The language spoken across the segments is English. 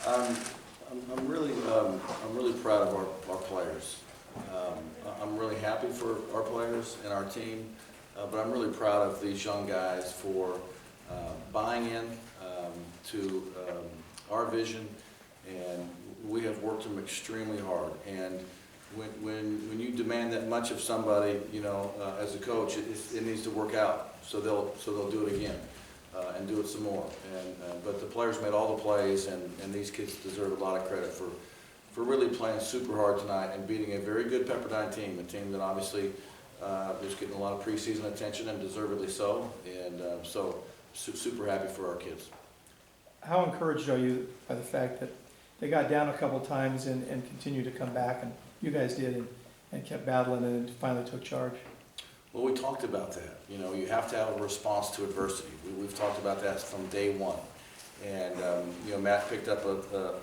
Um, I'm really proud of our players. I'm really happy for our players and our team, but I'm really proud of these young guys for buying in to our vision, and we have worked them extremely hard. And when you demand that much of somebody, as a coach, it needs to work out. So they'll do it again. And do it some more. But the players made all the plays, and these kids deserve a lot of credit for really playing super hard tonight and beating a very good Pepperdine team, a team that obviously is getting a lot of preseason attention, and deservedly so. And so super happy for our kids. How encouraged are you by the fact that they got down a couple times and continued to come back, and you guys did, and kept battling and finally took charge? Well, we talked about that. You have to have a response to adversity. We've talked about that from day one. And, Matt picked up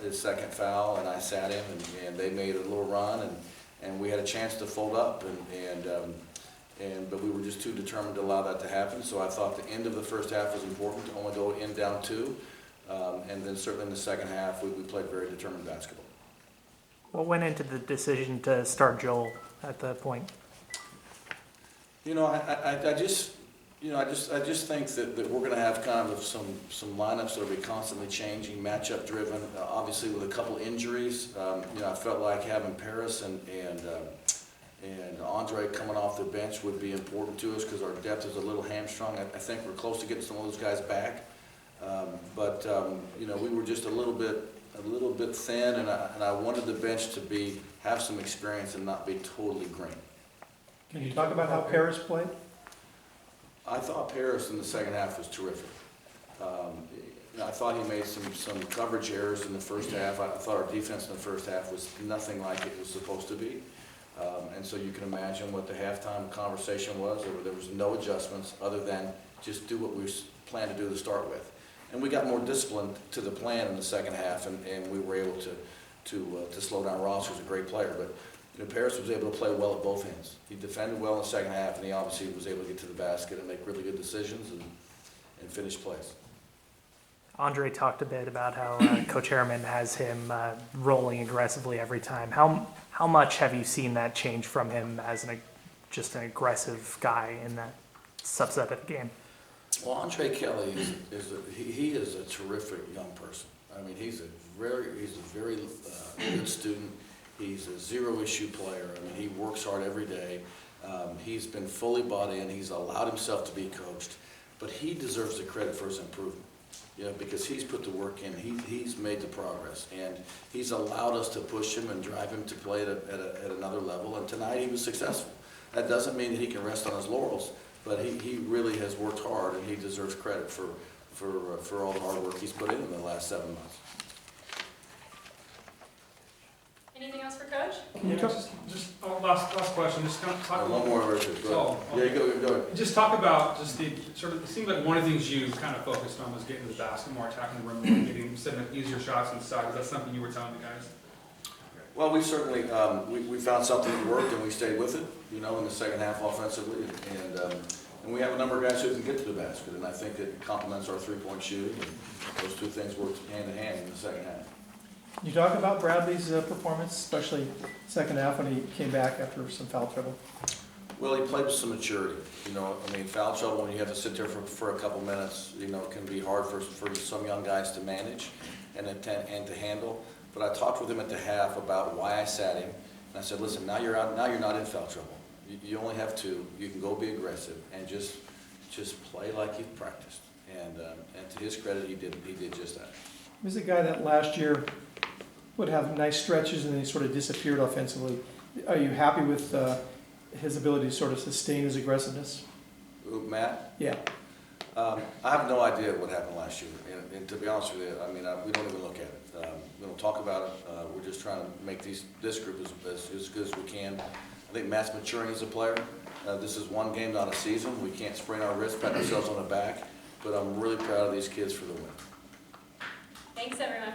his second foul, and I sat him, and they made a little run, and we had a chance to fold up, but we were just too determined to allow that to happen. So I thought the end of the first half was important, to only go in down 2. And then certainly in the second half, we played very determined basketball. What went into the decision to start Joel at that point? I just think that we're going to have kind of some lineups that will be constantly changing, matchup driven. Obviously, with a couple injuries, I felt like having Paris and Andre coming off the bench would be important to us because our depth is a little hamstrung. I think we're close to getting some of those guys back, but we were just a little bit thin, and I wanted the bench to have some experience and not be totally green. Can you talk about how Paris played? I thought Paris in the second half was terrific. I thought he made some coverage errors in the first half. I thought our defense in the first half was nothing like it was supposed to be. And so you can imagine what the halftime conversation was. There was no adjustments other than just do what we planned to do to start with. And we got more disciplined to the plan in the second half, and we were able to slow down Ross, who's a great player. But Paris was able to play well at both ends. He defended well in the second half, and he obviously was able to get to the basket and make really good decisions and finish plays. Andre talked a bit about how Coach Harriman has him rolling aggressively every time. How much have you seen that change from him as just an aggressive guy in that subset of the game? Well, Andre Kelly is a terrific young person. I mean, he's a very good student. He's a zero-issue player. I mean, he works hard every day. He's been fully bought in. He's allowed himself to be coached. But he deserves the credit for his improvement, because he's put the work in. He's made the progress. And he's allowed us to push him and drive him to play at another level. And tonight he was successful. That doesn't mean that he can rest on his laurels, but he really has worked hard, and he deserves credit for all the hard work he's put in the last 7 months. Anything else for Coach? Can you talk? Just last question. Just kind of talk about One more, Richard. Go ahead. Yeah, go ahead. Just talk about just the sort of. It seemed like one of the things you kind of focused on was getting to the basket more, attacking the rim more, setting up easier shots inside. Is that something you were telling the guys? Well, we certainly we found something that worked, and we stayed with it. In the second half offensively, and we have a number of guys who can get to the basket, and I think it complements our three-point shooting. And those two things worked hand in hand in the second half. Can you talk about Bradley's performance, especially second half when he came back after some foul trouble? Well, he played with some maturity. Foul trouble when you have to sit there for a couple minutes, can be hard for some young guys to manage and to handle. But I talked with him at the half about why I sat him, and I said, listen, now you're out. Now you're not in foul trouble. You only have 2. You can go be aggressive and just play like you've practiced. And to his credit, he did just that. He was a guy that last year would have nice stretches and then he sort of disappeared offensively. Are you happy with his ability to sort of sustain his aggressiveness? Matt? Yeah. I have no idea what happened last year, and to be honest with you, we don't even look at it. We don't talk about it. We're just trying to make this group as good as we can. I think Matt's maturing as a player. This is one game, not a season. We can't sprain our wrist, pat ourselves on the back, but I'm really proud of these kids for the win. Thanks, everyone.